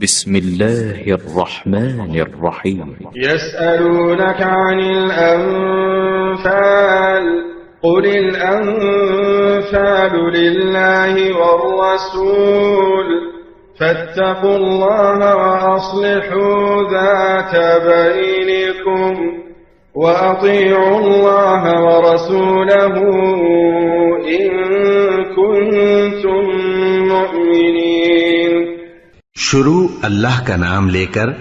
बिस्मिल्लाहिर्रहमानिर्रहीम। यस्अलूनक अनिल अन्फाल कुलिल अन्फालु लिल्लाहि वर्रसूल फत्तकुल्लाह व अस्लिहू ज़ात बैनिकुम व अतीउल्लाह व रसूलहू इन कुंतुम मुमिनीन। शुरू अल्लाह का नाम लेकर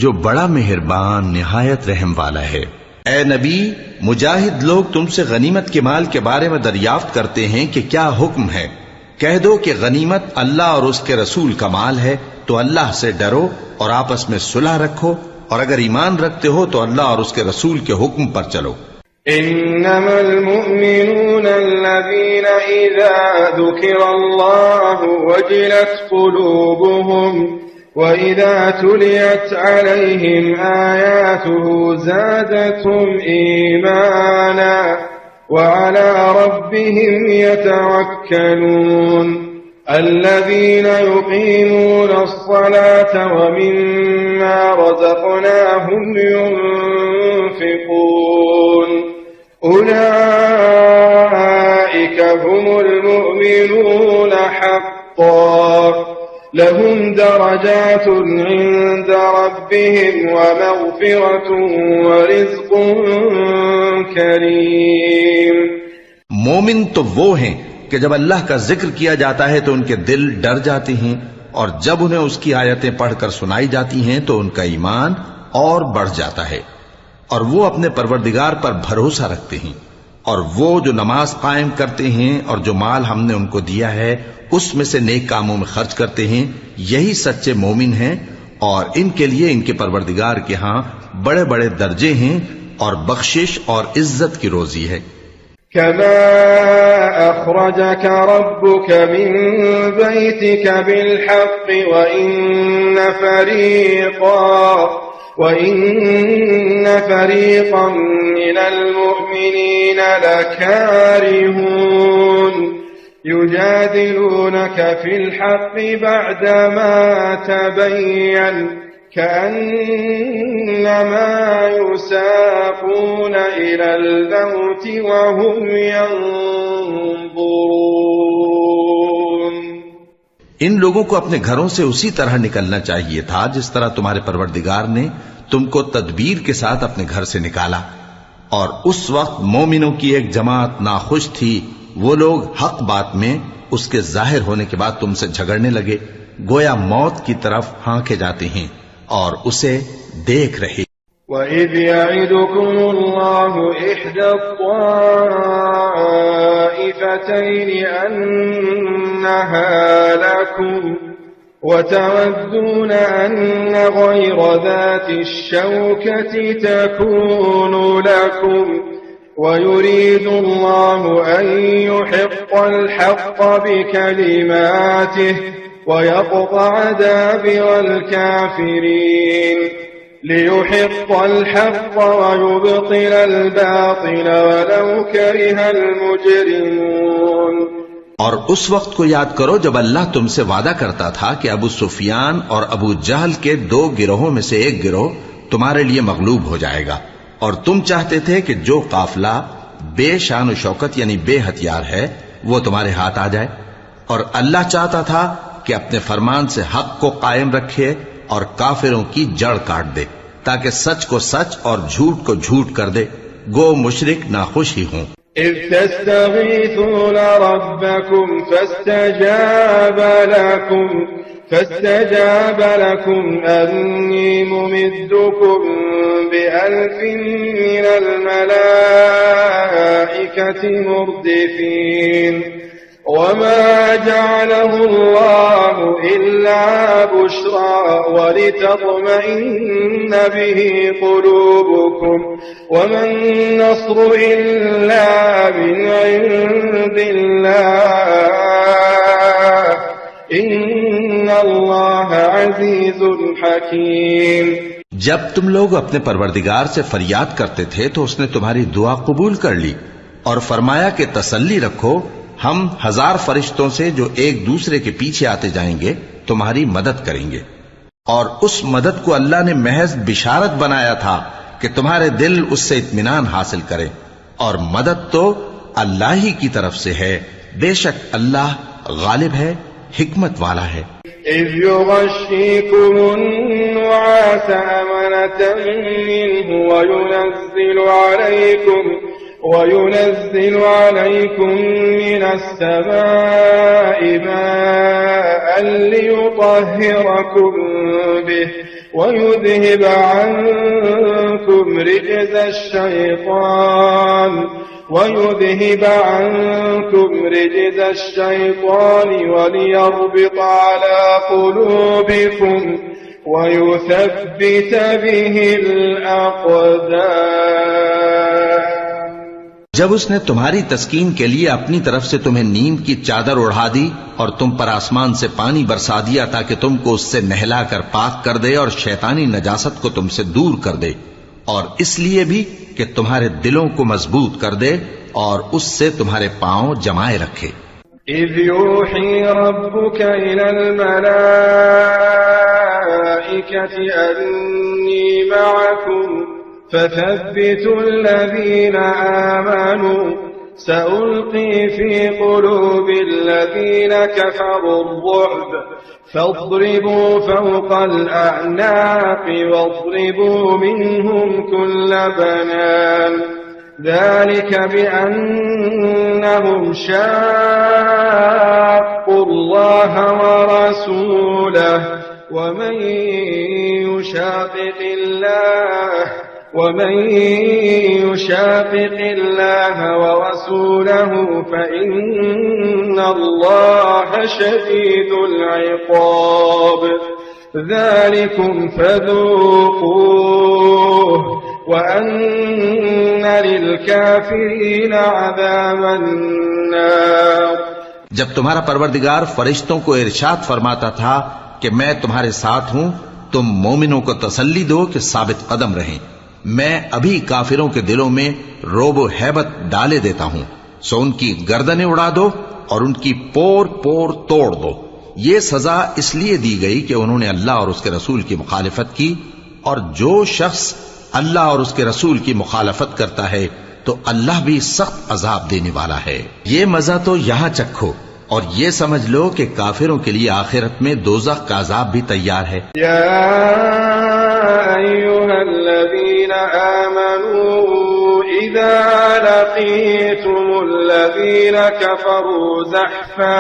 जो बड़ा मेहरबान निहायत रहम वाला है। ए नबी, मुजाहिद लोग तुमसे गनीमत के माल के बारे में दरियाफ्त करते हैं कि क्या हुक्म है। कह दो कि गनीमत अल्लाह और उसके रसूल का माल है, तो अल्लाह से डरो और आपस में सुलह रखो, और अगर ईमान रखते हो तो अल्लाह और उसके रसूल के हुक्म पर चलो। इन्नमल मुअमिनून अल्लज़ीना इज़ा ज़ुकिरल्लाहु वजिलत क़ुलूबुहुम व इज़ा तुलियत अलैहिम आयातुहु ज़ादतहुम ईमाना व अला रब्बिहिम यतवक्कलून अल्लज़ीना युक़ीमूना अस्सलाता व मिम्मा रज़क़नाहुम युनफ़िक़ून उलाइक हुमुल मुमिनून हक़्क़न लहुम दरजातुन इंद रब्बिहिम व मग़फ़िरतुन व रिज़्क़ुन करीम। मोमिन तो वो हैं कि जब अल्लाह का जिक्र किया जाता है तो उनके दिल डर जाते हैं, और जब उन्हें उसकी आयतें पढ़कर सुनाई जाती हैं तो उनका ईमान और बढ़ जाता है, और वो अपने परवरदिगार पर भरोसा रखते हैं, और वो जो नमाज कायम करते हैं और जो माल हमने उनको दिया है उसमें से नेक कामों में खर्च करते हैं, यही सच्चे मोमिन हैं, और इनके लिए इनके परवरदिगार के यहाँ बड़े बड़े दर्जे हैं और बख्शिश और इज्जत की रोजी है। कमा अखरजक रब्बुक मिन बैतिक बिलहक़ व इन्न फरीक़न मिनल मुअमिनीन लकारिहून युजादिलूनक फिल हक़ बअदमा तबय्यन कअन्नमा युसाक़ून इलल मौत व हुम यंज़ुरून। इन लोगों को अपने घरों से उसी तरह निकलना चाहिए था जिस तरह तुम्हारे परवरदिगार ने तुमको तदबीर के साथ अपने घर से निकाला। और उस वक्त मोमिनों की एक जमात नाखुश थी, वो लोग हक बात में उसके जाहिर होने के बाद तुमसे झगड़ने लगे, गोया मौत की तरफ हांके जाते हैं और उसे देख रहे। वइज़ यइदुकुमुल्लाहु इह्दा त्वाइफ़तैनि अन्नहा लकुम वतवद्दून अन्न गयरा ज़ाति श्शौकति तकूनु लकुम वयुरीदुल्लाहु अन युहिक़्क़ल हक़्क़ बिकलिमातिहि वयक़तअ दाबिरल काफ़िरीन लियुहिक़्क़ल हक़्क़ वयुब्तिलल बातिल वलौ करिहल मुजरिमून। और उस वक्त को याद करो जब अल्लाह तुमसे वादा करता था कि अबू सुफियान और अबू जहल के दो गिरोहों में से एक गिरोह तुम्हारे लिए मगलूब हो जाएगा, और तुम चाहते थे कि जो काफिला बेशान शौकत यानी बेहथियार है वो तुम्हारे हाथ आ जाए, और अल्लाह चाहता था कि अपने फरमान से हक को कायम रखे और काफिरों की जड़ काट दे, ताकि सच को सच और झूठ को झूठ कर दे, गो मुशरिक नाखुश ही हों। إذ تستغيثون ربكم فاستجاب لكم أني ممدكم بألف من الملائكة مردفين وما جعله الله إلا بشرى ولتطمئن به قلوبكم وما النصر إلا من عند الله إن الله عزيز حكيم। जब तुम लोग अपने परवरदिगार से फरियाद करते थे तो उसने तुम्हारी दुआ कबूल कर ली और फरमाया कि तसल्ली रखो, हम 1000 फरिश्तों से जो एक दूसरे के पीछे आते जाएंगे तुम्हारी मदद करेंगे। और उस मदद को अल्लाह ने महज बिशारत बनाया था कि तुम्हारे दिल उससे इत्मीनान हासिल करें, और मदद तो अल्लाह ही की तरफ से है। बेशक अल्लाह गालिब है, हिकमत वाला है। إذ يغشيكم النعاس أمنة منه وينزل عليكم من السماء ماء ليطهركم به ويذهب عنكم رجز الشيطان وليربط على قلوبكم ويثبت به الأقدام। जब उसने तुम्हारी तस्कीन के लिए अपनी तरफ से तुम्हें नींद की चादर ओढ़ा दी और तुम पर आसमान से पानी बरसा दिया ताकि तुमको उससे नहला कर पाक कर दे और शैतानी नजासत को तुमसे दूर कर दे, और इसलिए भी कि तुम्हारे दिलों को मजबूत कर दे और उससे तुम्हारे पांव जमाए रखे। إذ يوحي ربك إلى الملائكة أني معكم فثبتوا الذين آمنوا سألقي في قلوب الذين كفروا الرعب فاضربوا فوق الأعناق واضربوا منهم كل بنان ذلك بأنهم شاقوا الله ورسوله ومن يشاقق الله ورسوله فإن الله شديد العقاب ذلكم فذوقوه وأن للكافرين عذاب النار। जब तुम्हारा परवरदिगार फरिश्तों को इरशाद फरमाता था कि मैं तुम्हारे साथ हूं, तुम मोमिनों को तसल्ली दो कि साबित कदम रहें, मैं अभी काफिरों के दिलों में रोबो हैबत डाले देता हूं, सो उनकी गर्दनें उड़ा दो और उनकी पोर पोर तोड़ दो। ये सजा इसलिए दी गई कि उन्होंने अल्लाह और उसके रसूल की मुखालिफत की, और जो शख्स अल्लाह और उसके रसूल की मुखालफत करता है तो अल्लाह भी सख्त अजाब देने वाला है। ये मजा तो यहां चखो और ये समझ लो कि काफिरों के लिए आखिरत में दोज़ख का अजाब भी तैयार है। या अय्युहल्लज़ीना आमनू इज़ा लक़ीतुमुल्लज़ीना कफ़रू ज़हफ़ा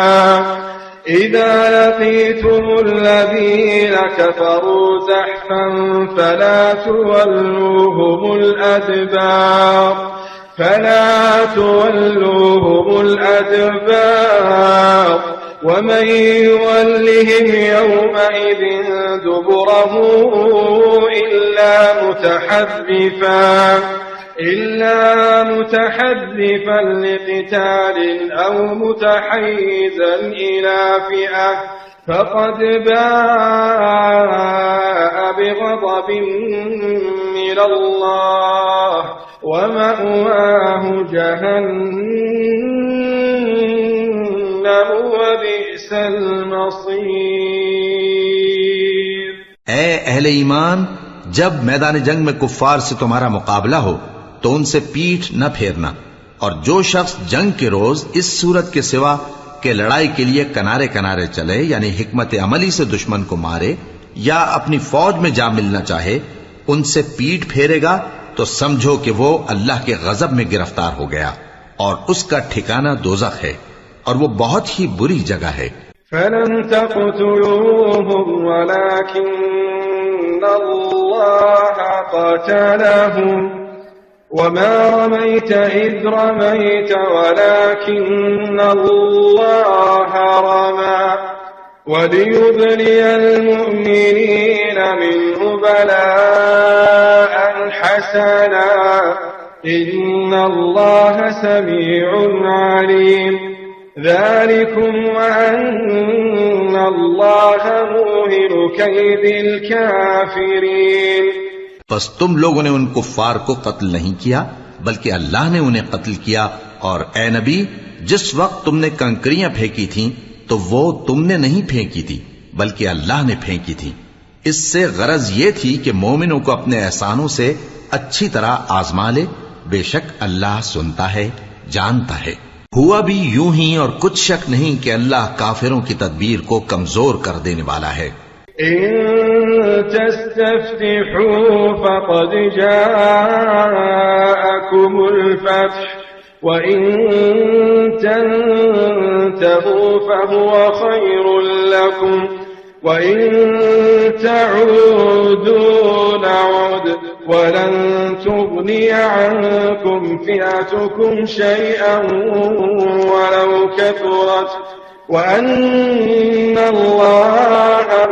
फला तुवल्लूहुमुल अदबार ومن يولهم يومئذ دبره إلا متحرفا لقتال أو متحيزا إلى فئة فقد باء بغضب من الله ومأواه جهنم وبئس المصير। ऐ अहले ईमान, जब मैदान जंग में कुफ्फार से तुम्हारा मुकाबला हो तो उनसे पीठ न फेरना, और जो शख्स जंग के रोज इस सूरत के सिवा के लड़ाई के लिए किनारे किनारे चले, यानी हिकमत अमली से दुश्मन को मारे या अपनी फौज में जा मिलना चाहे, उनसे पीठ फेरेगा तो समझो कि वो अल्लाह के गजब में गिरफ्तार हो गया और उसका ठिकाना दोज़ख है और वो बहुत ही बुरी जगह है। फलम तक़तुलूहुम वलाकिन्न अल्लाह क़तलहुम वमा रमैत इज़ रमैत वलाकिन्न अल्लाह रमा वलियुब्लियल मुमिनीना मिन्हु बलाअन हसना इन्नल्लाह समीउन अलीम ज़ालिकुम वअन्नल्लाह मूहिनु कैदिल काफिरीन। बस तुम लोगों ने उन कुफ्फार को कत्ल नहीं किया बल्कि अल्लाह ने उन्हें कत्ल किया, और ए नबी, जिस वक्त तुमने कंकरियां फेंकी थीं तो वो तुमने नहीं फेंकी थी बल्कि अल्लाह ने फेंकी थी। इससे गरज ये थी कि मोमिनों को अपने एहसानों से अच्छी तरह आजमा ले। बेशक अल्लाह सुनता है, जानता है। हुआ भी यूं ही और कुछ शक नहीं कि अल्लाह काफिरों की तदबीर को कमजोर कर देने वाला है। तस्तफ्तिहू फक़द जाअकुमुल फ़त्ह व इन तंतहू फहुवा ख़ैरुल लकुम व इन तऊदू नउद वलन तुग़निय अन्कुम फ़िअतुकुम शैअन वलौ कथुरत वअन्नल्लाह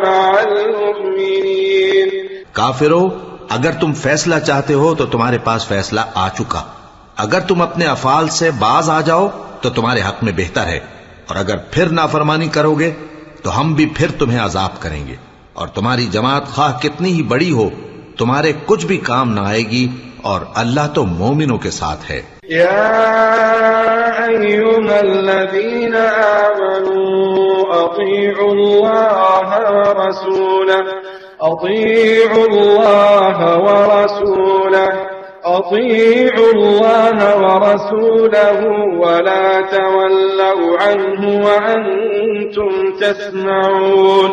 मअल मुमिनीन। काफिरों, अगर तुम फैसला चाहते हो तो तुम्हारे पास फैसला आ चुका। अगर तुम अपने अफाल से बाज आ जाओ तो तुम्हारे हक में बेहतर है, और अगर फिर नाफरमानी करोगे तो हम भी फिर तुम्हें अजाब करेंगे। और तुम्हारी जमात खाह कितनी ही बड़ी हो, तुम्हारे कुछ भी काम न आएगी, और अल्लाह तो मोमिनों के साथ है। या अय्युहल्लज़ीना आमनू अतीउल्लाह व रसूलहु वला तवल्लू अन्हु व अंतुम तस्मऊन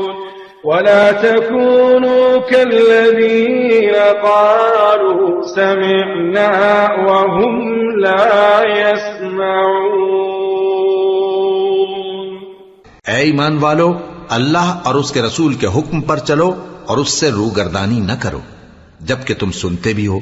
वला तकूनू कल्लज़ीन क़ालू समिअना व हुम ला यस्मऊन। ऐ ईमान वालो, अल्लाह और उसके रसूल के हुक्म पर चलो और उससे रूगर्दानी न करो जबकि तुम सुनते भी हो,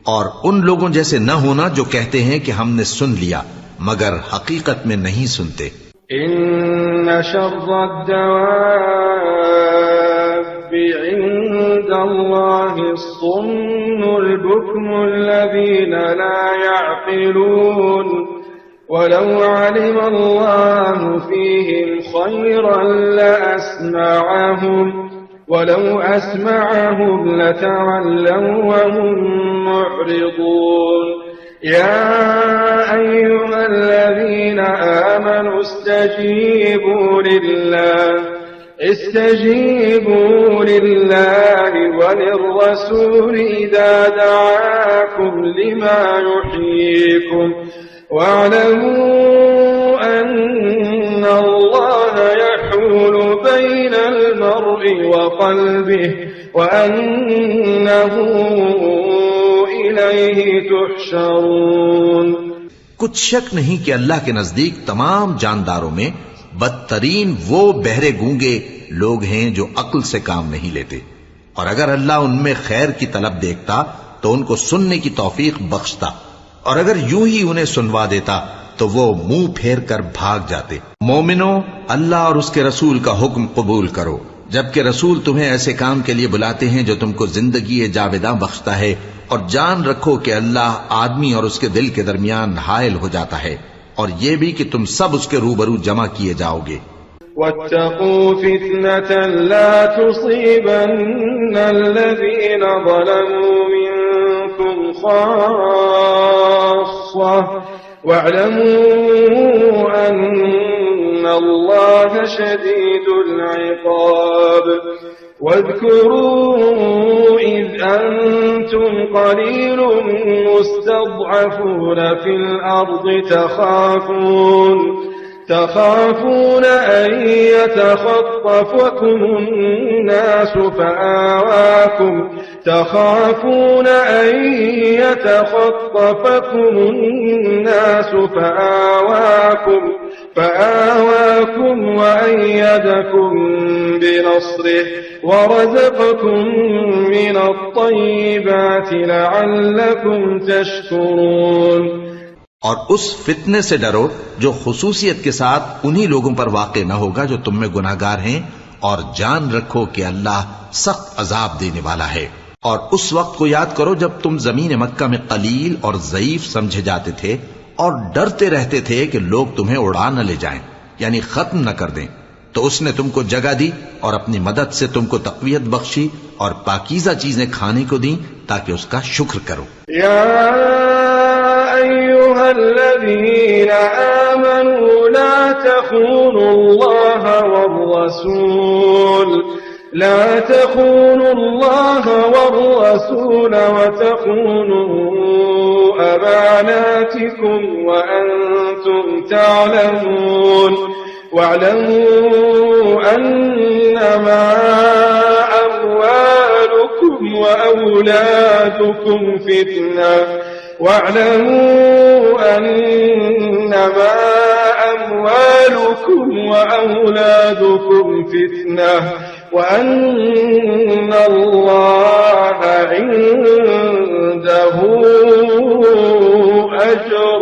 और उन लोगों जैसे न होना जो कहते हैं कि हमने सुन लिया मगर हकीकत में नहीं सुनते। इन्न शर्रद्दवाब्बि इंदल्लाहि अस्सुम्मुल बुक्मुल्लज़ीना ला यअक़िलून वलौ अलिमल्लाहु फ़ीहिम ख़ैरन लअस्मअहुम वलौ अस्मअहुम लतवल्लव वहुम मुअरिदून। या अय्युहल्लज़ीना आमनू इस्तजीबू लिल्लाहि वलिर्रसूल इज़ा दआकुम लिमा युहयीकुम वअलमू अन्नल्लाह यहूलु बैनल मर्इ व क़ल्बिहि व अन्नहु इलैहि तुहशरून। कुछ शक नहीं कि अल्लाह के नजदीक तमाम जानदारों में बदतरीन वो बहरे गूंगे लोग हैं जो अक्ल से काम नहीं लेते, और अगर अल्लाह उनमें खैर की तलब देखता तो उनको सुनने की तौफीक बख्शता, और अगर यूं ही उन्हें सुनवा देता तो वो मुंह फेर कर भाग जाते। मोमिनो, अल्लाह और उसके रसूल का हुक्म कबूल करो, जबकि रसूल तुम्हें ऐसे काम के लिए बुलाते हैं जो तुमको जिंदगी जावेदा बख्शता है, और जान रखो कि अल्लाह आदमी और उसके दिल के दरमियान हायल हो जाता है, और ये भी कि तुम सब उसके रूबरू जमा किए जाओगे। वत्तक़ू फितनतन ला तुसीबन्नल्लज़ीना ज़लमू मिनकुम ख़ास्सह वअलमू अन्नल्लाह शदीदुल इक़ाब। واذكروا إذ أنتم قليل مستضعفون في الأرض تخافون أن يتخطفكم الناس فآواكم وأيدكم بنصره ورزقكم من الطيبات لعلكم تشكرون। और उस फितने से डरो जो खुसूसियत के साथ उन्हीं लोगों पर वाक़े न होगा जो तुम में गुनाहगार हैं, और जान रखो कि अल्लाह सख्त अजाब देने वाला है। और उस वक्त को याद करो जब तुम जमीन मक्का में कलील और ज़ईफ समझे जाते थे और डरते रहते थे कि लोग तुम्हें उड़ा न ले जाएं, यानी खत्म न कर दें। तो उसने तुमको जगह दी और अपनी मदद से तुमको तक़वियत बख्शी और पाकीज़ा चीजें खाने को दी ताकि उसका शुक्र करो। या अय्युहल्लज़ीना आमनू ला तख़ूनुल्लाह لا تخونوا الله والرسول وتخونوا أماناتكم وأنتم تعلمون واعلموا أنما أموالكم وأولادكم فتنة واعلموا أنما أموالكم وأولادكم فتنة وأن الله عنده أجر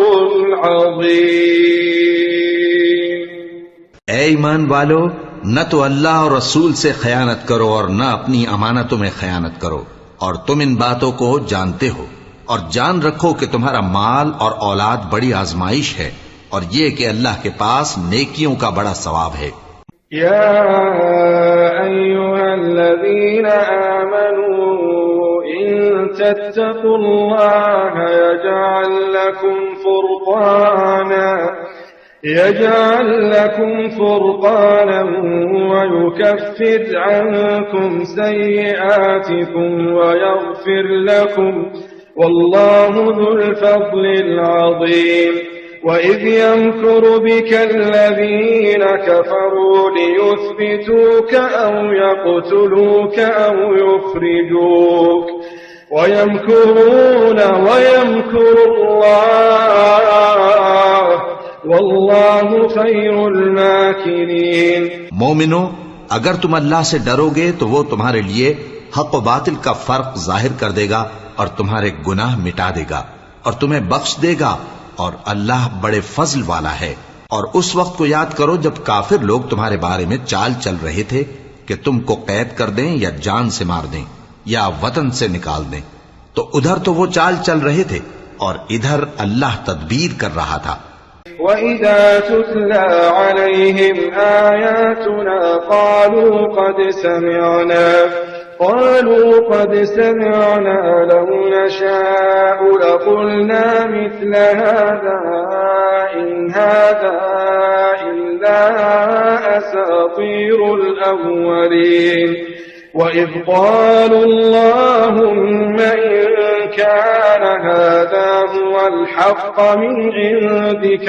عظيم. ऐ ईमान वालो, न तो अल्लाह और रसूल से खयानत करो और न अपनी अमानतों में खयानत करो, और तुम इन बातों को जानते हो, और जान रखो कि तुम्हारा माल और औलाद बड़ी आजमाइश है, और ये कि अल्लाह के पास नेकियों का बड़ा सवाब है. या अय्युहल्लज़ीन आमनू इन तत्तक़ुल्लाह यजअल लकुम फुरक़ाना वयुकफ्फिर अन्कुम सय्यिआतिकुम वयग़फिर लकुम वल्लाहु ज़ुल फ़ज़्लिल अज़ीम. وإذ يمكر بك الذين كفروا ليثبتوك أو يقتلوك أو يخرجوك ويمكرون ويمكر الله والله خير الماكرين. मोमिनो, अगर तुम अल्लाह से डरोगे तो वो तुम्हारे लिए हक व बातिल का फर्क जाहिर कर देगा और तुम्हारे गुनाह मिटा देगा और तुम्हें बख्श देगा, और अल्लाह बड़े फजल वाला है. और उस वक्त को याद करो जब काफिर लोग तुम्हारे बारे में चाल चल रहे थे कि तुमको कैद कर दें या जान से मार दें या वतन से निकाल दें. तो उधर तो वो चाल चल रहे थे और इधर अल्लाह तदबीर कर रहा था. وَإِذَا تُتْلَى عَلَيْهِمْ آيَاتُنَا قَالُوا قَدْ سَمِعْنَا لَوْ نَشَاءُ لَقُلْنَا مِثْلَ هَذَا إِنْ هَذَا إِلَّا أَسَاطِيرُ الْأَوَّلِينَ. وَإِذْ قَالُوا اللَّهُمَّ إِنْ كَانَ هَذَا هُوَ الْحَقَّ مِنْ عِنْدِكَ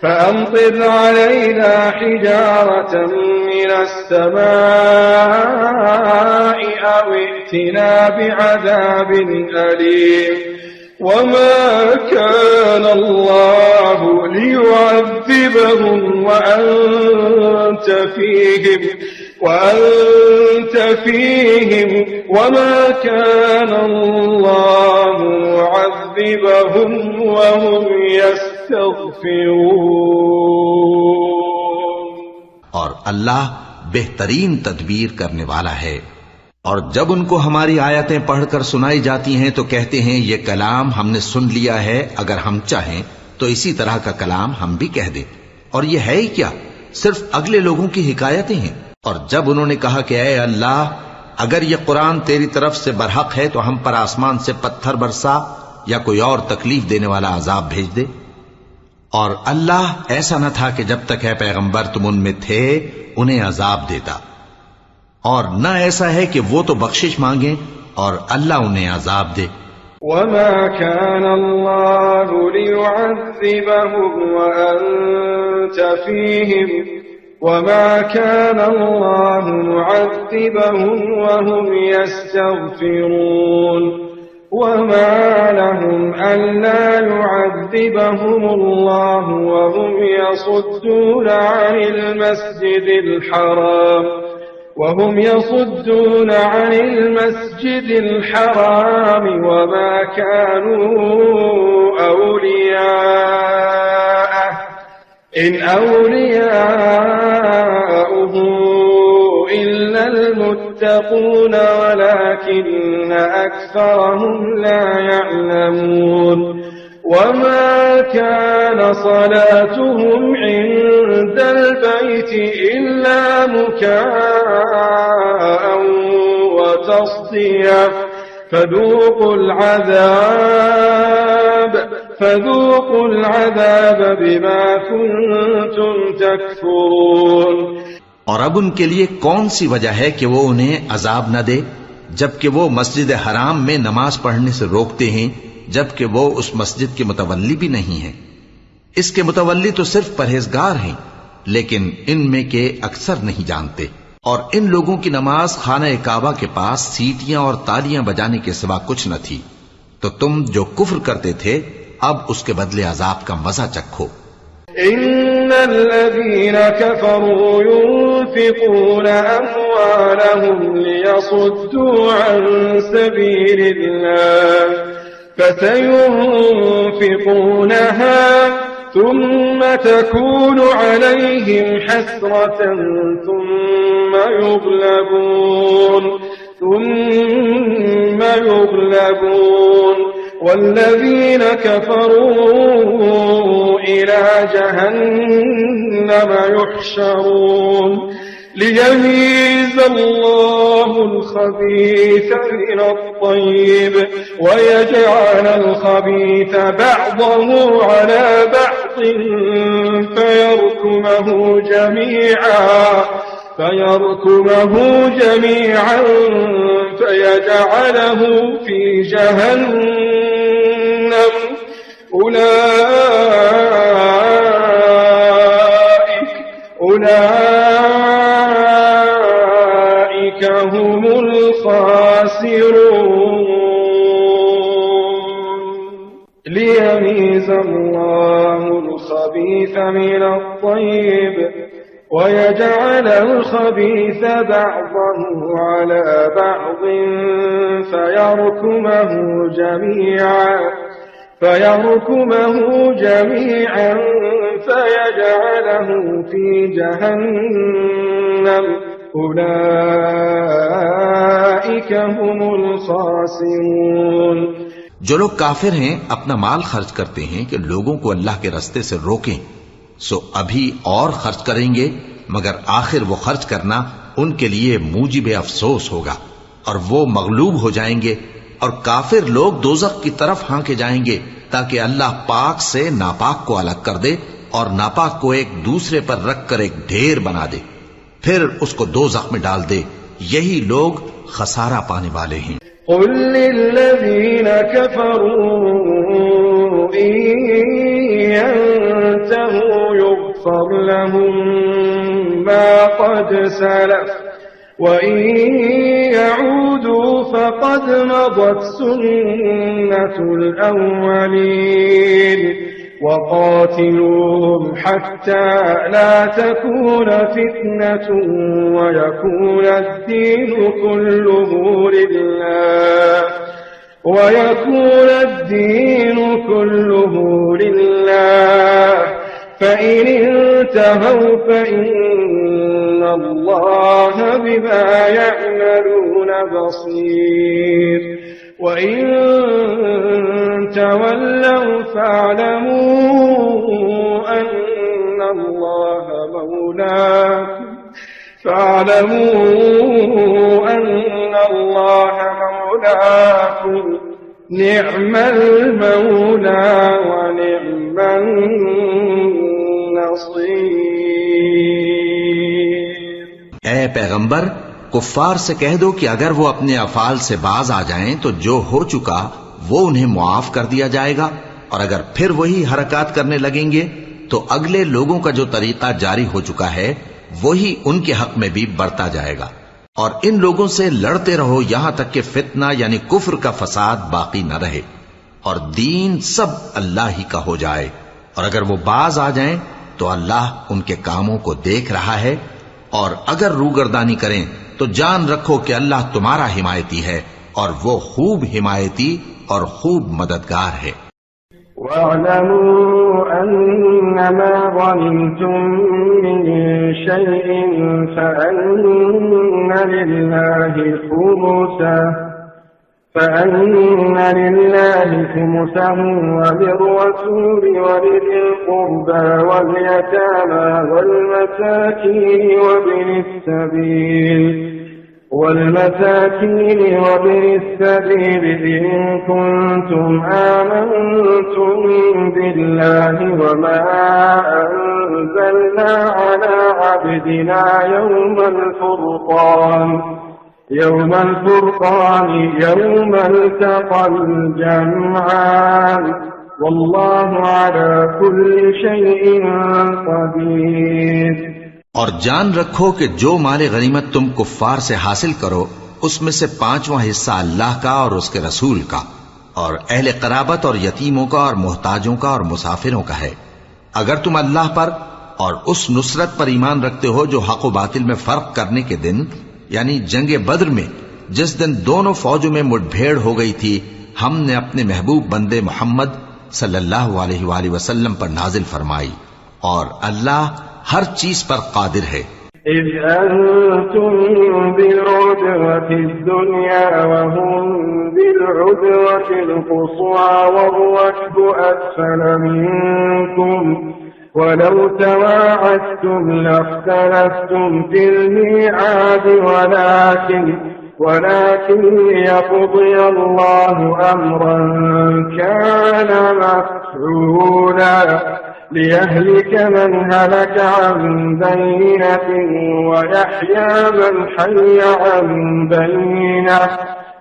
فأمطر علينا حجارة من السماء أو ائتنا بعذاب أليم. وما كان الله ليعذبهم وأنت فيهم وما كان الله معذبهم وهم और अल्लाह बेहतरीन तदबीर करने वाला है. और जब उनको हमारी आयतें पढ़कर सुनाई जाती हैं तो कहते हैं ये कलाम हमने सुन लिया है, अगर हम चाहें तो इसी तरह का कलाम हम भी कह दें. और ये है ही क्या, सिर्फ अगले लोगों की हिकायतें हैं. और जब उन्होंने कहा कि ऐ अल्लाह, अगर ये कुरान तेरी तरफ से बरहक है तो हम पर आसमान से पत्थर बरसा या कोई और तकलीफ देने वाला अजाब भेज दे. और अल्लाह ऐसा न था कि जब तक है पैगंबर तुम उनमें थे उन्हें अजाब देता, और न ऐसा है कि वो तो बख्शिश मांगे और अल्लाह उन्हें अजाब दे. वमा कान अल्लाहु लियुअज़्ज़िबहुम व अंत फीहिम वमा कान अल्लाहु मुअज़्ज़िबहुम व हुम यस्तग़फिरून. وما لهم ألا يعذبهم الله وهم يصدون عن المسجد الحرام وما كانوا أولياءه إن أولياؤه إلا المتقون ولكن أكثرهم لا يعلمون. وما كان صلاتهم عند البيت إلا مكاء وتصدية فذوقوا العذاب بما كنتم تكفرون. और अब उनके लिए कौन सी वजह है कि वो उन्हें अजाब न दे, जबकि वो मस्जिद हराम में नमाज पढ़ने से रोकते हैं, जबकि वो उस मस्जिद के मुतवल्ली भी नहीं है। इसके मुतवल्ली तो सिर्फ परहेजगार हैं, लेकिन इनमें के अक्सर नहीं जानते। और इन लोगों की नमाज खाना काबा के पास सीटियां और तालियां बजाने के सिवा कुछ न थी। तो तुम जो कुफ्र करते थे, अब उसके बदले अजाब का मजा चखो। इन्नल्लज़ीना कफ़रू युन्फ़िक़ूना अम्वालहुम लियसुद्दू अन सबीलिल्लाह फसयुन्फ़िक़ूनहा थुम्म तकूनु अलैहिम हस्रतन ثم يغلبون والذين كفروا إلى جهنم يحشرون ليميز الله الخبيث من الطيب ويجعل الخبيث بعضه على بعض فيركمه جميعا فيجعله في جهنم أولئك هم الخاسرون ليميز الله الخبيث من الطيب ويجعل الخبيث بعضه على بعض فيركمه جميعا فيجعله في جهنم أولئك هم الخاسرون। जो लोग काफिर हैं अपना माल खर्च करते हैं कि लोगों को अल्लाह के रास्ते से रोकें, सो अभी और खर्च करेंगे, मगर आखिर वो खर्च करना उनके लिए मूजिब अफसोस होगा और वो मगलूब हो जाएंगे। और काफिर लोग दोज़ख की तरफ हांके जाएंगे ताकि अल्लाह पाक से नापाक को अलग कर दे और नापाक को एक दूसरे पर रखकर एक ढेर बना दे, फिर उसको दोज़ख में डाल दे। यही लोग खसारा पाने वाले हैं। قل للذين كفروا إن ينتهوا يغفر لهم ما قد سلف وإن يعودوا فقد مضت سنة الأولين وقاتلوهم حتى لا تكون فتنة ويكون الدين كله لله فإن انتهوا فإن الله بما يعملون بصير وإن تولوا فاعلموا أن الله مولاكم نعم المولى ونعم النصير। ऐ पैगंबर, कुफ्फार से कह दो कि अगर वो अपने अफाल से बाज आ जाएं तो जो हो चुका वो उन्हें मुआफ कर दिया जाएगा, और अगर फिर वही हरकत करने लगेंगे तो अगले लोगों का जो तरीका जारी हो चुका है वही उनके हक में भी बढ़ता जाएगा। और इन लोगों से लड़ते रहो यहां तक कि फितना यानी कुफ्र का फसाद बाकी न रहे और दीन सब अल्लाह ही का हो जाए। और अगर वो बाज आ जाएं तो अल्लाह उनके कामों को देख रहा है, और अगर रूगर्दानी करें तो जान रखो कि अल्लाह तुम्हारा हिमायती है और वो खूब हिमायती और खूब मददगार है। وَاعْلَمُوا أَنَّمَا غَنِمْتُم مِّن شَيْءٍ فَأَنَّ لِلَّهِ خُمُسَهُ وَلِلرَّسُولِ وَلِذِي الْقُرْبَى وَالْيَتَامَى وَالْمَسَاكِينِ وَابْنِ السَّبِيلِ والمساكين وابن السبيل إن كنتم آمنتم بالله وما أنزلنا على عبدنا يوم الفرقان يوم التقى الجمعان والله على كل شيء قدير। और जान रखो कि जो माल गनीमत तुम कुफ्फार से हासिल करो उसमें से 5वां हिस्सा अल्लाह का और उसके रसूल का और अहले कराबत और यतीमों का और मोहताजों का और मुसाफिरों का है। अगर तुम अल्लाह पर और उस नुसरत पर ईमान रखते हो जो हक व बातिल में फर्क करने के दिन यानी जंगे बद्र में जिस दिन दोनों फौजों में मुठभेड़ हो गई थी, हमने अपने महबूब बंदे मोहम्मद सल्लल्लाहु अलैहि वसल्लम पर नाजिल फरमाई और अल्लाह हर चीज पर कादिर है। إذ أنتم بالعدوة الدنيا وهم بالعدوة القصوى والركب أسفل منكم ولو تواعدتم لاختلفتم في الميعاد ولكن ليقضي الله أمرا كان مفعولا ليهلك من هلك عن بينة ويحيى من حي عن بينة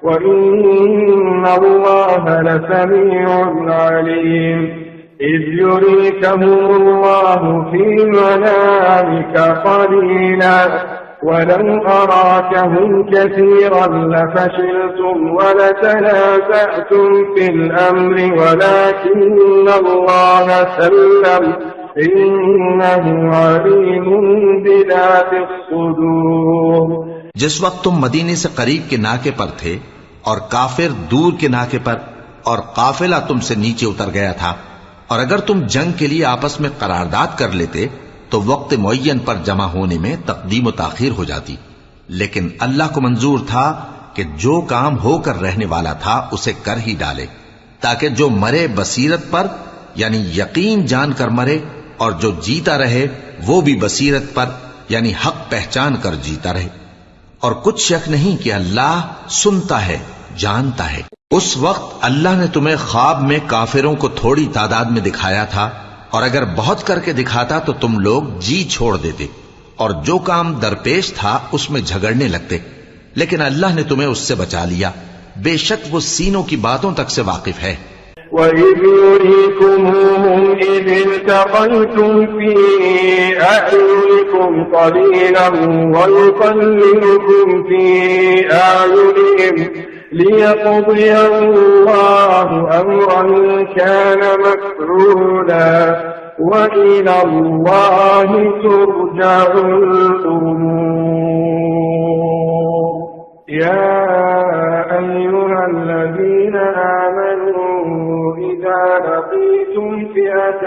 وإن الله لسميع عليم إذ يريكهم الله في منامك قليلا ولو أراكهم كثيرا لفشلتم ولتنازعتم في الأمر ولكن الله سلم إنه عليم بذات الصدور। जिस वक्त तुम मदीने से करीब के नाके पर थे और काफिर दूर के नाके पर और काफिला तुमसे नीचे उतर गया था और अगर तुम जंग के लिए आपस में करारदाद कर लेते तो वक्त मुअय्यन पर जमा होने में तकदीम व ताखीर हो जाती, लेकिन अल्लाह को मंजूर था कि जो काम होकर रहने वाला था उसे कर ही डाले ताकि जो मरे बसीरत पर यानी यकीन जानकर मरे और जो जीता रहे वो भी बसीरत पर यानी हक पहचान कर जीता रहे। और कुछ शक नहीं कि अल्लाह सुनता है, जानता है। उस वक्त अल्लाह ने तुम्हें ख्वाब में काफिरों को थोड़ी तादाद में दिखाया था और अगर बहुत करके दिखाता तो तुम लोग जी छोड़ देते और जो काम दरपेश था उसमें झगड़ने लगते, लेकिन अल्लाह ने तुम्हें उससे बचा लिया। बेशक वो सीनों की बातों तक से वाकिफ है। وَإِذْ يُرِيكُمُوهُمْ إِذِ الْتَقَيْتُمْ فِي أَعْيُنِكُمْ قَلِيلًا وَيُقَلِّلُكُمْ فِي أَعْيُنِهِمْ لِيَقْضِيَ اللَّهُ أَمْرًا كَانَ مَفْعُولًا وَإِلَى اللَّهِ تُرْجَعُ الْأُمُورُ يَا أَيُّهَا الَّذِينَ آمَنُوا إِذَا لَقِيتُمْ فِئَةً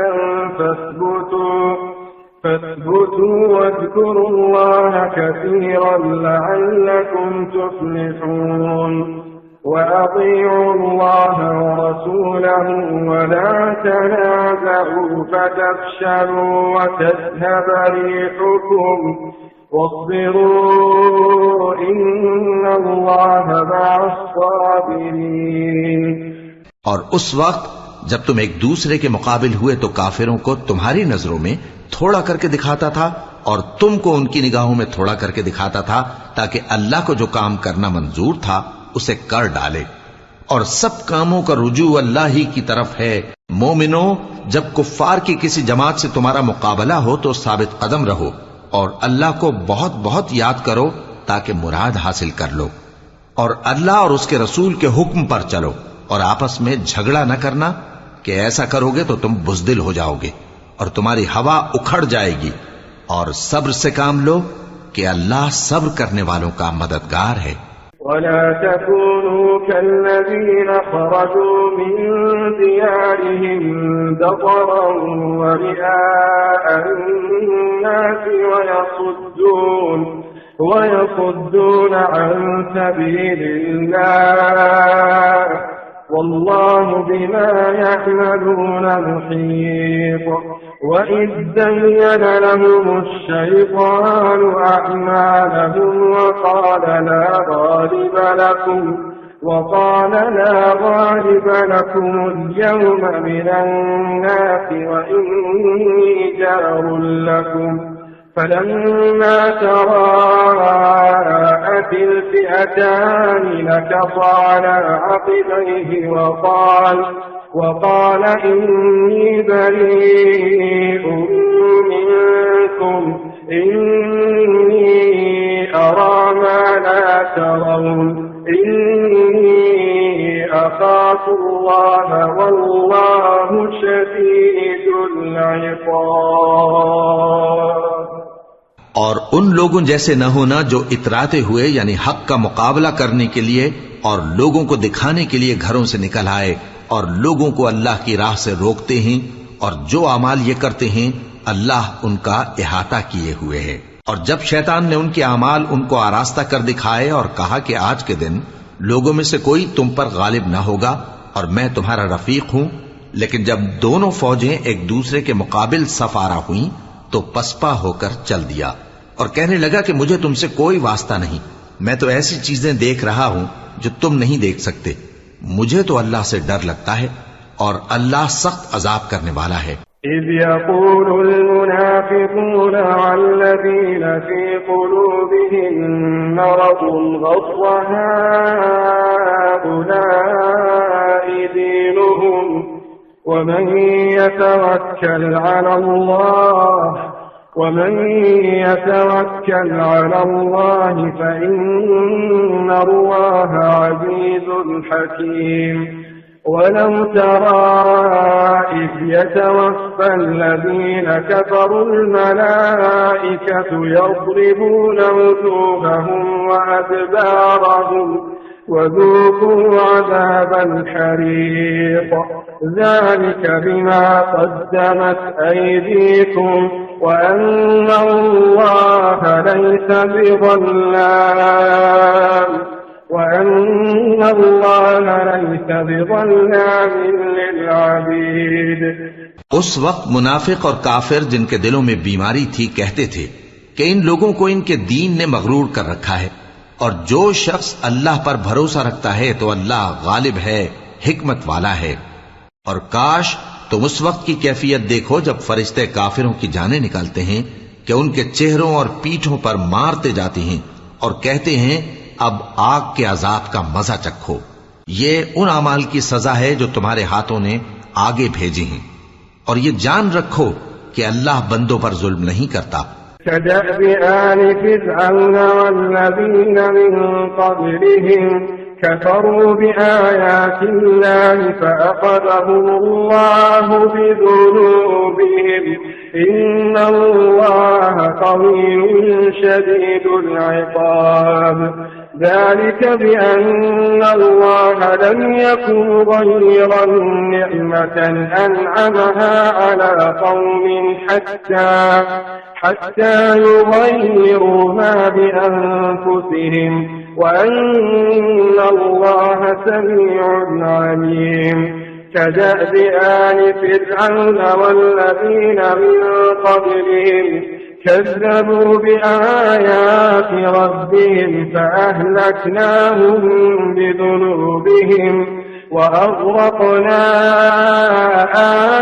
فاثبتوا واذكروا الله كثيرا لعلكم تفلحون وأطيعوا الله ورسوله ولا تنازعوا فتفشلوا وتذهب ريحكم واصبروا إن الله مع الصابرين। और उस वक्त जब तुम एक दूसरे के मुकाबिल हुए तो काफिरों को तुम्हारी नजरों में थोड़ा करके दिखाता था और तुमको उनकी निगाहों में थोड़ा करके दिखाता था ताकि अल्लाह को जो काम करना मंजूर था उसे कर डाले। और सब कामों का रुजू अल्लाह ही की तरफ है। मोमिनो, जब कुफ्फार की किसी जमात से तुम्हारा मुकाबला हो तो साबित कदम रहो और अल्लाह को बहुत बहुत याद करो ताकि मुराद हासिल कर लो और अल्लाह और उसके रसूल के हुक्म पर चलो और आपस में झगड़ा न करना कि ऐसा करोगे तो तुम बुज़दिल हो जाओगे और तुम्हारी हवा उखड़ जाएगी। और सब्र से काम लो कि अल्लाह सब्र करने वालों का मददगार है। ولا تكونوا كالذين خرجوا من ديارهم بطرا ورئاء الناس ويصدون عن سبيل الله वल्लाहु बिमा यअमलून मुहीत। वइज़ ज़य्यन लहुमुश्शैतानु अअमालहुम وقال لا غالب لكم اليوم من الناس وإني جار لكم فلما تراءت الفئتان نكص على عقبيه وقال إني بريء منكم إني أرى ما لا ترون إني أخاف الله والله شديد العقاب। और उन लोगों जैसे न होना जो इतराते हुए यानी हक का मुकाबला करने के लिए और लोगों को दिखाने के लिए घरों से निकल आए और लोगों को अल्लाह की राह से रोकते हैं, और जो अमाल ये करते हैं अल्लाह उनका इहाता किए हुए है। और जब शैतान ने उनके अमाल उनको आरास्ता कर दिखाए और कहा कि आज के दिन लोगों में से कोई तुम पर गालिब न होगा और मैं तुम्हारा रफीक हूं, लेकिन जब दोनों फौजें एक दूसरे के मुकाबिल सफारा हुई तो पसपा होकर चल दिया और कहने लगा कि मुझे तुमसे कोई वास्ता नहीं, मैं तो ऐसी चीजें देख रहा हूं जो तुम नहीं देख सकते। मुझे तो अल्लाह से डर लगता है और अल्लाह सख्त अजाब करने वाला है। إذ يقول المنافقون والذين في قلوبهم مرض غر هؤلاء دينهم ومن يتوكل على الله فإن الله عزيز حكيم ولو ترى إذ يتوفى الذين كفروا الملائكة يضربون وجوههم وأدبارهم وذوقوا عذاب الحريق ذلك بما قدمت أيديكم وأن الله ليس بظلام للعبيد। उस वक्त मुनाफिक और काफिर जिनके दिलों में बीमारी थी कहते थे कि इन लोगों को इनके दीन ने मगरूर कर रखा है, और जो शख्स अल्लाह पर भरोसा रखता है तो अल्लाह गालिब है, हिकमत वाला है। और काश तुम उस वक्त की कैफियत देखो जब फरिश्ते काफिरों की जानें निकालते हैं कि उनके चेहरों और पीठों पर मारते जाते हैं और कहते हैं अब आग के अजाब का मजा चखो। ये उन अमाल की सजा है जो तुम्हारे हाथों ने आगे भेजी हैं, और ये जान रखो कि अल्लाह बंदों पर जुल्म नहीं करता। كدأب آل فرعون والذين من قبلهم كفروا بآيات الله فأخذهم الله بذنوبهم إن الله قوي شديد العقاب ذلك بأن الله لم يكن غيرا نعمة أنعمها على قوم حتى يغيروا ما بأنفسهم وأن الله سميع عليم كدأب آل فرعون والذين من قبلهم كذبوا بآيات ربهم فأهلكناهم بذنوبهم وأغرقنا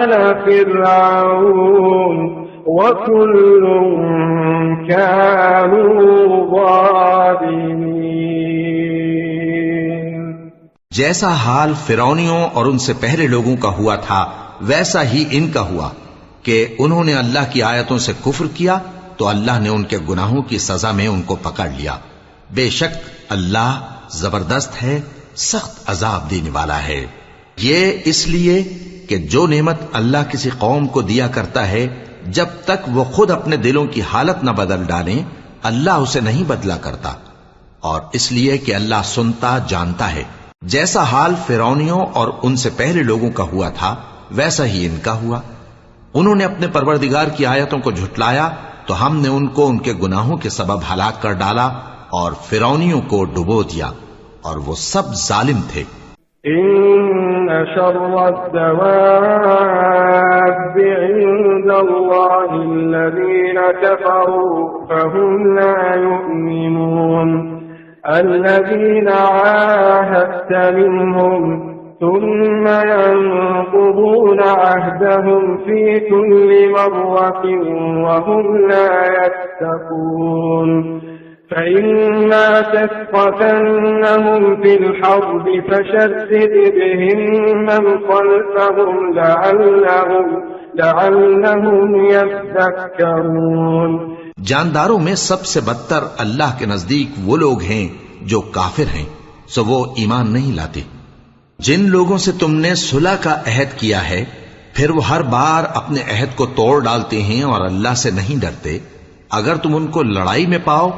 آل فرعون وكل كانوا ظالمين। जैसा हाल फिरौनियों और उनसे पहले लोगों का हुआ था वैसा ही इनका हुआ कि उन्होंने अल्लाह की आयतों से कुफ्र किया तो अल्लाह ने उनके गुनाहों की सजा में उनको पकड़ लिया। बेशक अल्लाह जबरदस्त है, सख्त अजाब देने वाला है। ये इसलिए कि जो नेमत अल्लाह किसी कौम को दिया करता है जब तक वो खुद अपने दिलों की हालत न बदल डालें अल्लाह उसे नहीं बदला करता, और इसलिए कि अल्लाह सुनता जानता है। जैसा हाल फिरौनियों और उनसे पहले लोगों का हुआ था वैसा ही इनका हुआ। उन्होंने अपने परवरदिगार की आयतों को झुटलाया तो हमने उनको उनके गुनाहों के सबब हलाक कर डाला और फिरौनियों को डुबो दिया, और वो सब जालिम थे। إن شر الدواب عند الله الذين كفروا فهم لا يؤمنون الذين عاهدت منهم ثم ينقضون عهدهم في كل مرة وهم لا يتقون فإما تثقفنهم في الحرب فشدد بهم من خلفهم لعلهم يذكرون जानदारों में सबसे बदतर अल्लाह के नजदीक वो लोग हैं जो काफिर हैं, सो वो ईमान नहीं लाते। जिन लोगों से तुमने सुलह का अहद किया है फिर वो हर बार अपने अहद को तोड़ डालते हैं और अल्लाह से नहीं डरते, अगर तुम उनको लड़ाई में पाओ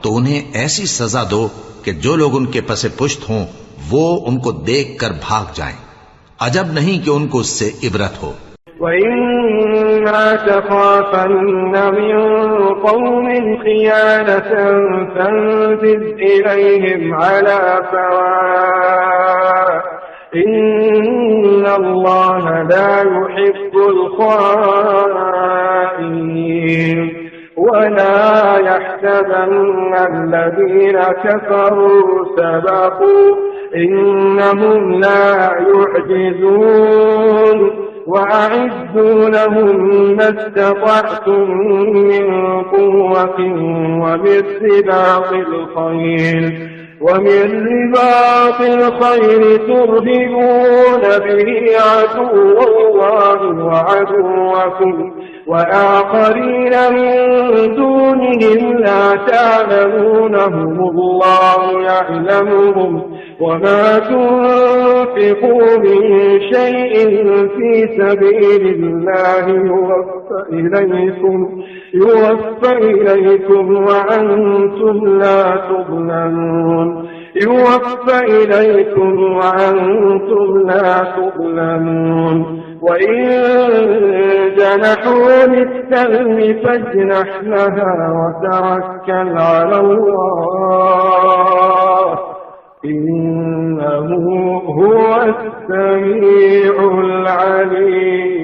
तो उन्हें ऐसी सजा दो कि जो लोग उनके पसे पुश्त हों वो उनको देख कर भाग जाएं। अजब नहीं कि उनको उससे इबरत हो। وَإِمَّا تَخَافَنَّ مِن قَوْمٍ خِيَانَةً فَانبِذْ إِلَيْهِمْ عَلَى سَوَاءٍ إِنَّ اللَّهَ لَا يُحِبُّ الْخَائِنِينَ وَلَا يَحْسَبَنَّ الَّذِينَ كَفَرُوا سَبَقُوا إِنَّهُمْ لَا يُعْجِزُونَ وَأَعِدُّوا لَهُم مَّا اسْتَطَعْتُم مِّن قُوَّةٍ ومن رباط الخيل ترهبون به عدو الله وعدوكم وآخرين من دونهم لا تعلمونهم الله يعلمهم وما تنفقوا من شيء في سبيل الله يوفى إليكم وأنتم لا تظلمون وإن جنحوا للسلم فاجنح لها وتوكل على الله إنه هو السميع العليم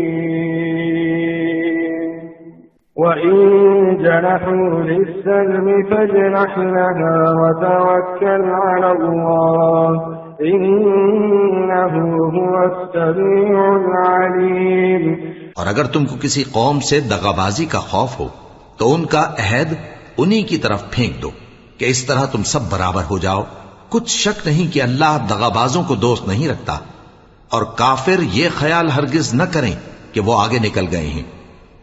وإن جنحوا للسلم فاجنح لها وتوكل على الله إنه هو السميع العليم। और अगर तुमको किसी कौम से दगाबाजी का खौफ हो तो उनका अहद उन्हीं की तरफ फेंक दो कि इस तरह तुम सब बराबर हो जाओ। कुछ शक नहीं कि अल्लाह दगाबाजों को दोस्त नहीं रखता, और काफिर ये ख्याल हरगिज न करें कि वो आगे निकल गए हैं,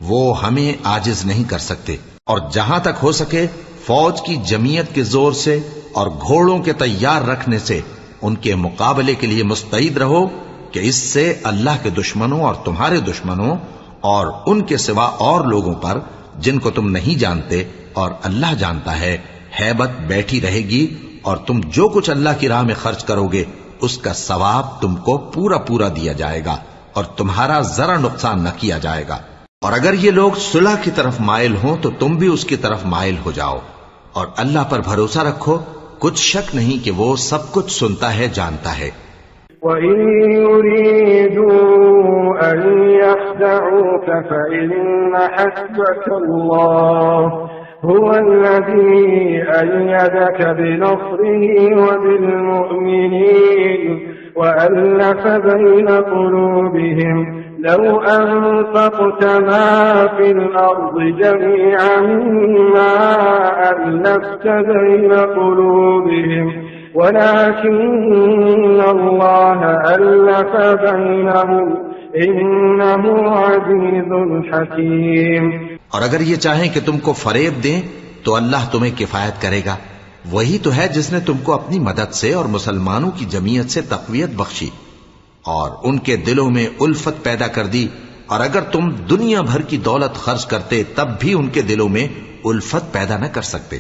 वो हमें आजिज नहीं कर सकते। और जहां तक हो सके फौज की जमीयत के जोर से और घोड़ों के तैयार रखने से उनके मुकाबले के लिए मुस्तैद रहो कि इससे अल्लाह के दुश्मनों और तुम्हारे दुश्मनों और उनके सिवा और लोगों पर जिनको तुम नहीं जानते और अल्लाह जानता है, हैबत बैठी रहेगी और तुम जो कुछ अल्लाह की राह में खर्च करोगे उसका सवाब तुमको पूरा पूरा दिया जाएगा और तुम्हारा जरा नुकसान न किया जाएगा। और अगर ये लोग सुलह की तरफ माइल हों तो तुम भी उसकी तरफ माइल हो जाओ और अल्लाह पर भरोसा रखो, कुछ शक नहीं कि वो सब कुछ सुनता है, जानता है। وَإِن يُرِيدُوا أَن يَخْدَعُوكَ فَإِنَّ حَسْبَكَ اللَّهُ هُوَ الَّذِي أَيَّدَكَ بِنَصْرِهِ وَبِالْمُؤْمِنِينَ وَأَلَّفَ بَيْنَ قُلُوبِهِمْ لَوْ أَنفَقْتَ مَا فِي الْأَرْضِ جَمِيعًا مَا أَلَّفْتَ بَيْنَ قُلُوبِهِمْ ولكن الله ألف بينهم إنه عزيز حكيم। और अगर ये चाहें कि तुमको फरेब दें तो अल्लाह तुम्हें किफायत करेगा। वही तो है जिसने तुमको अपनी मदद से और मुसलमानों की जमीयत से तक़वियत बख्शी और उनके दिलों में उल्फत पैदा कर दी। और अगर तुम दुनिया भर की दौलत खर्च करते तब भी उनके दिलों में उल्फत पैदा न कर सकते,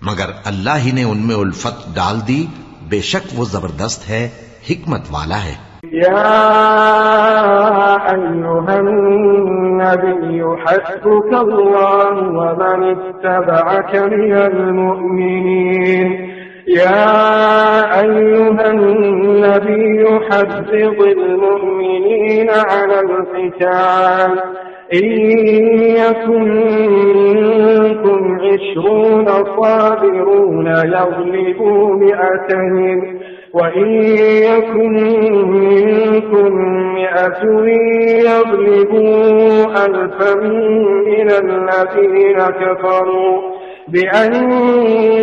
मगर अल्लाह ही ने उनमें उल्फत डाल दी। बेशक वो जबरदस्त है, हिकमत वाला है। या अय्युहन नबी हस्बुक अल्लाह व मन इत्तबअक मिनल मुमिनीन। या अय्युहन नबी يحرض المؤمنين على القتال إن يكن منكم 20 صابرون يغلبوا 200 وإن يكن منكم 100 يغلبوا 1000 من الذين كفروا بأنهم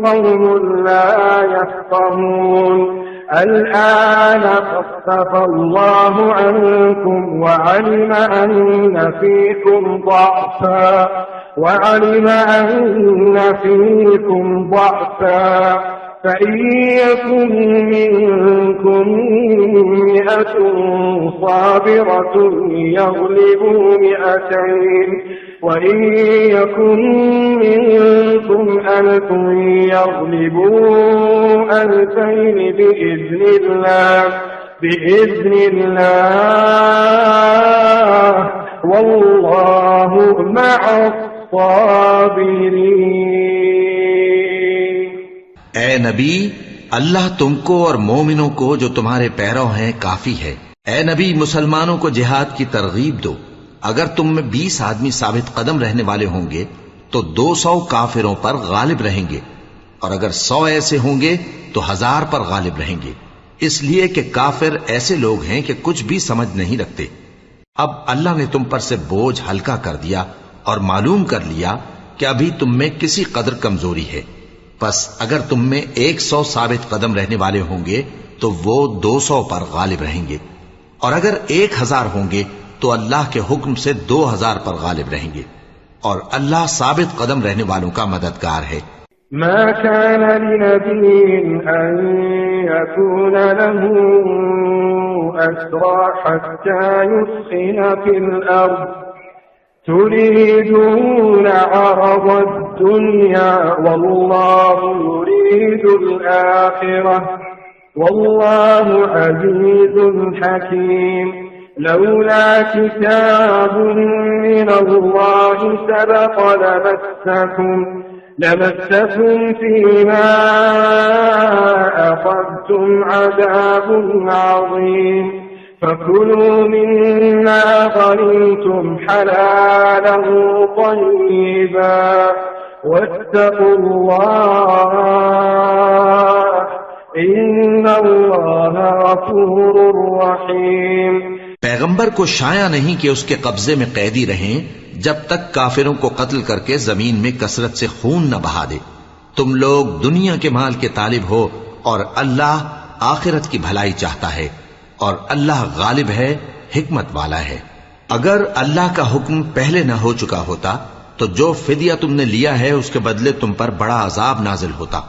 قوم لا يفقهون الآن خفف الله عنكم وعلم أن فيكم ضعفا فإن يكن منكم 100 صابرة يغلبوا 200 وإن يكن منكم 1000 يغلبوا 2000 بإذن الله والله مع الصابرين। ए नबी, अल्लाह तुमको और मोमिनों को जो तुम्हारे पैरों हैं काफी है। ए नबी, मुसलमानों को जिहाद की तरगीब दो। अगर तुम में 20 आदमी साबित कदम रहने वाले होंगे तो 200 काफिरों पर गालिब रहेंगे, और अगर 100 ऐसे होंगे तो 1000 पर गालिब रहेंगे, इसलिए कि काफिर ऐसे लोग हैं कि कुछ भी समझ नहीं रखते। अब अल्लाह ने तुम पर से बोझ हल्का कर दिया और मालूम कर लिया कि अभी तुम में किसी कदर कमजोरी है। बस अगर तुम में 100 साबित कदम रहने वाले होंगे तो वो 200 पर गालिब रहेंगे, और अगर 1000 होंगे तो अल्लाह के हुक्म से 2000 पर गालिब रहेंगे, और अल्लाह साबित कदम रहने वालों का मददगार है। ما كان لنبي أن يكون له أسرى حتى يثخن في الأرض تريدون عرض الدنيا والله يريد الآخرة والله عزيز حكيم لولا كتاب من الله سبق لمسكم فيما أخذتم عذاب عظيم فكلوا مما غنمتم حلالا طيبا واتقوا الله إن الله غفور رحيم। पैगंबर को शाया नहीं कि उसके कब्जे में कैदी रहें जब तक काफिरों को कत्ल करके जमीन में कसरत से खून न बहा दे। तुम लोग दुनिया के माल के तालिब हो और अल्लाह आखिरत की भलाई चाहता है, और अल्लाह गालिब है, हिकमत वाला है। अगर अल्लाह का हुक्म पहले न हो चुका होता तो जो फिदिया तुमने लिया है उसके बदले तुम पर बड़ा अजाब नाजिल होता।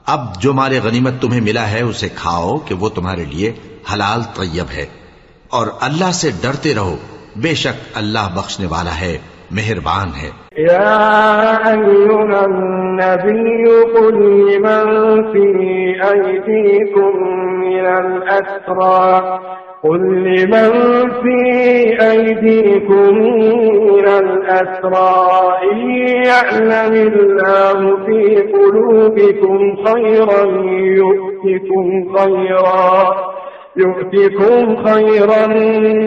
अब जो माले गनीमत तुम्हें मिला है उसे खाओ कि वो तुम्हारे लिए हलाल तैयब है, और अल्लाह से डरते रहो, बेशक अल्लाह बख्शने वाला है, मेहरबान है। या अय्युहन नबी कुल लिमन फी अयदीकुम मिनल अस्रा قل لمن في أيديكم من الأسرى إن يعلم الله في قلوبكم خيرا يؤتكم خيرا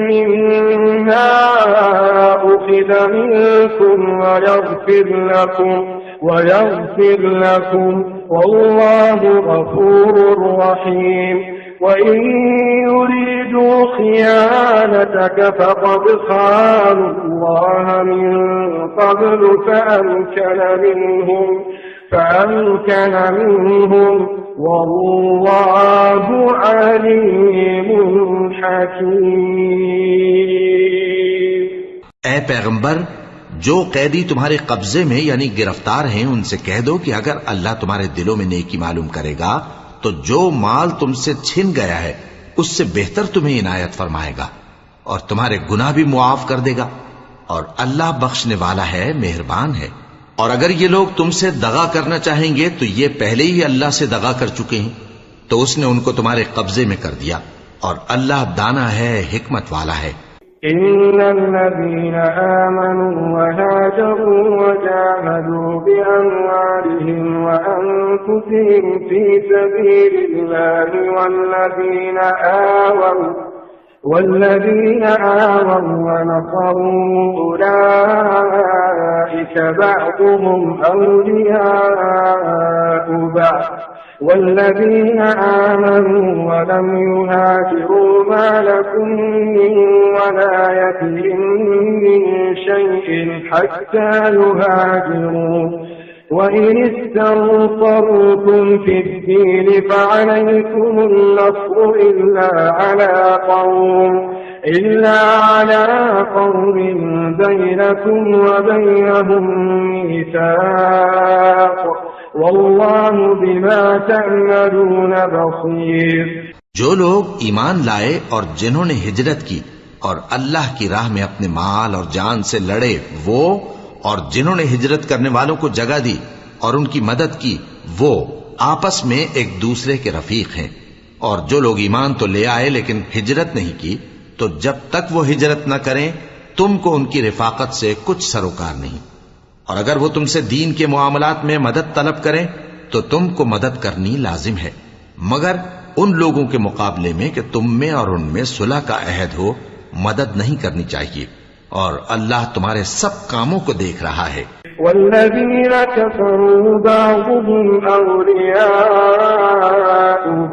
مما أخذ منكم ويغفر لكم والله غفور رحيم وإن يريدوا خيانتك فقد خانوا الله من قبل فأمكن منهم والله عليم حكيم। ऐ पैगंबर, जो कैदी तुम्हारे कब्जे में यानी गिरफ्तार हैं उनसे कह दो कि अगर अल्लाह तुम्हारे दिलों में नेकी मालूम करेगा तो जो माल तुमसे छिन गया है उससे बेहतर तुम्हें इनायत फरमाएगा और तुम्हारे गुनाह भी मुआफ कर देगा, और अल्लाह बख्शने वाला है, मेहरबान है। और अगर ये लोग तुमसे दगा करना चाहेंगे तो ये पहले ही अल्लाह से दगा कर चुके हैं, तो उसने उनको तुम्हारे कब्जे में कर दिया, और अल्लाह दाना है, हिकमत वाला है। الذين آمنوا وهاجروا وجاهدوا بأموالهم وأنفسهم في سبيل الله والذين آووا ونصروا أولئك بعضهم أولياء بعض والذين آمنوا ولم يهاجروا ما لكم من ولايتهم من شيء حتى يهاجروا وإن استنصرتم في الدين فعليكم النصر إلا على قوم بينكم وبينهم ميثاق والله بما تعملون بصير। जो लोग ईमान लाए और जिन्होंने हिजरत की और अल्लाह की राह में अपने माल और जान से लड़े, वो और जिन्होंने हिजरत करने वालों को जगह दी और उनकी मदद की, वो आपस में एक दूसरे के रफीक हैं। और जो लोग ईमान तो ले आए लेकिन हिजरत नहीं की, तो जब तक वो हिजरत न करें तुमको उनकी रिफाकत से कुछ सरोकार नहीं। और अगर वो तुमसे दीन के मुआमलात में मदद तलब करें तो तुमको मदद करनी लाजिम है, मगर उन लोगों के मुकाबले में कि तुम में और उनमें सुलह का अहद हो, मदद नहीं करनी चाहिए। और अल्लाह तुम्हारे सब कामों को देख रहा है। वल्लज़ीन कफ़रू बअज़ुहुम औलियाउ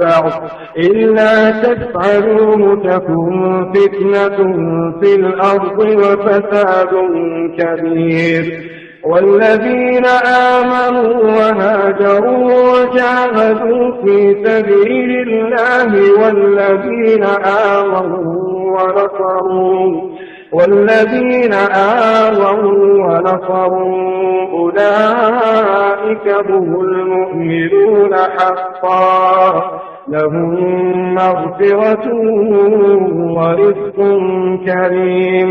बअज़ इल्ला तफ़अलूहु तकुन फ़ितनतुन फ़िल अर्ज़ि व फ़सादुन कबीर। वल्लज़ीन आमनू वहाजरू वजाहदू फ़ी सबीलिल्लाहि वल्लज़ीन आवوا ونصروا أولئك هم المؤمنون حقا لهم مغفرة ورزق كريم।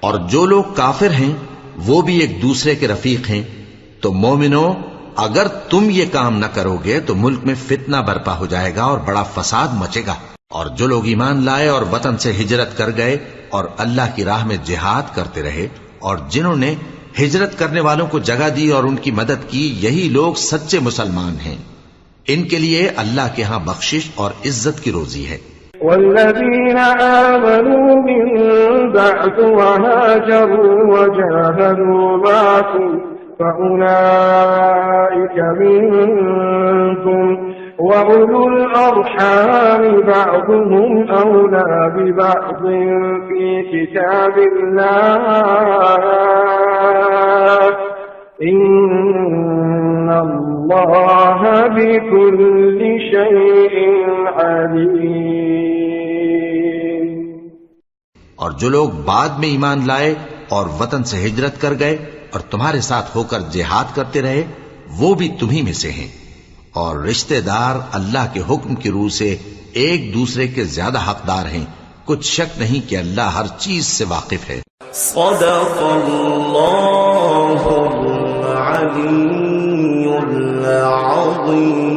और जो लोग काफिर हैं वो भी एक दूसरे के रफीक हैं। तो मोमिनो, अगर तुम ये काम न करोगे तो मुल्क में फितना बर्पा हो जाएगा और बड़ा फसाद मचेगा। और जो लोग ईमान लाए और वतन से हिजरत कर गए और अल्लाह की राह में जिहाद करते रहे और जिन्होंने हिजरत करने वालों को जगह दी और उनकी मदद की, यही लोग सच्चे मुसलमान हैं। इनके लिए अल्लाह के यहाँ बख्शिश और इज्जत की रोजी है। वल्लज़ीन आमनू मिन बअद वहाजरू वजाहदू माअकुम फउलाइक मिनकुम وأولو الأرحام بعضهم أولى ببعض في كتاب الله إن الله بكل شيء عليم। और जो लोग बाद में ईमान लाए और वतन से हिजरत कर गए और तुम्हारे साथ होकर जिहाद करते रहे, वो भी तुम्ही में से हैं। और रिश्तेदार अल्लाह के हुक्म की रूह से एक दूसरे के ज्यादा हकदार हैं। कुछ शक नहीं कि अल्लाह हर चीज से वाकिफ है। सदक़ल्लाहुल अलीयुल अज़ीम।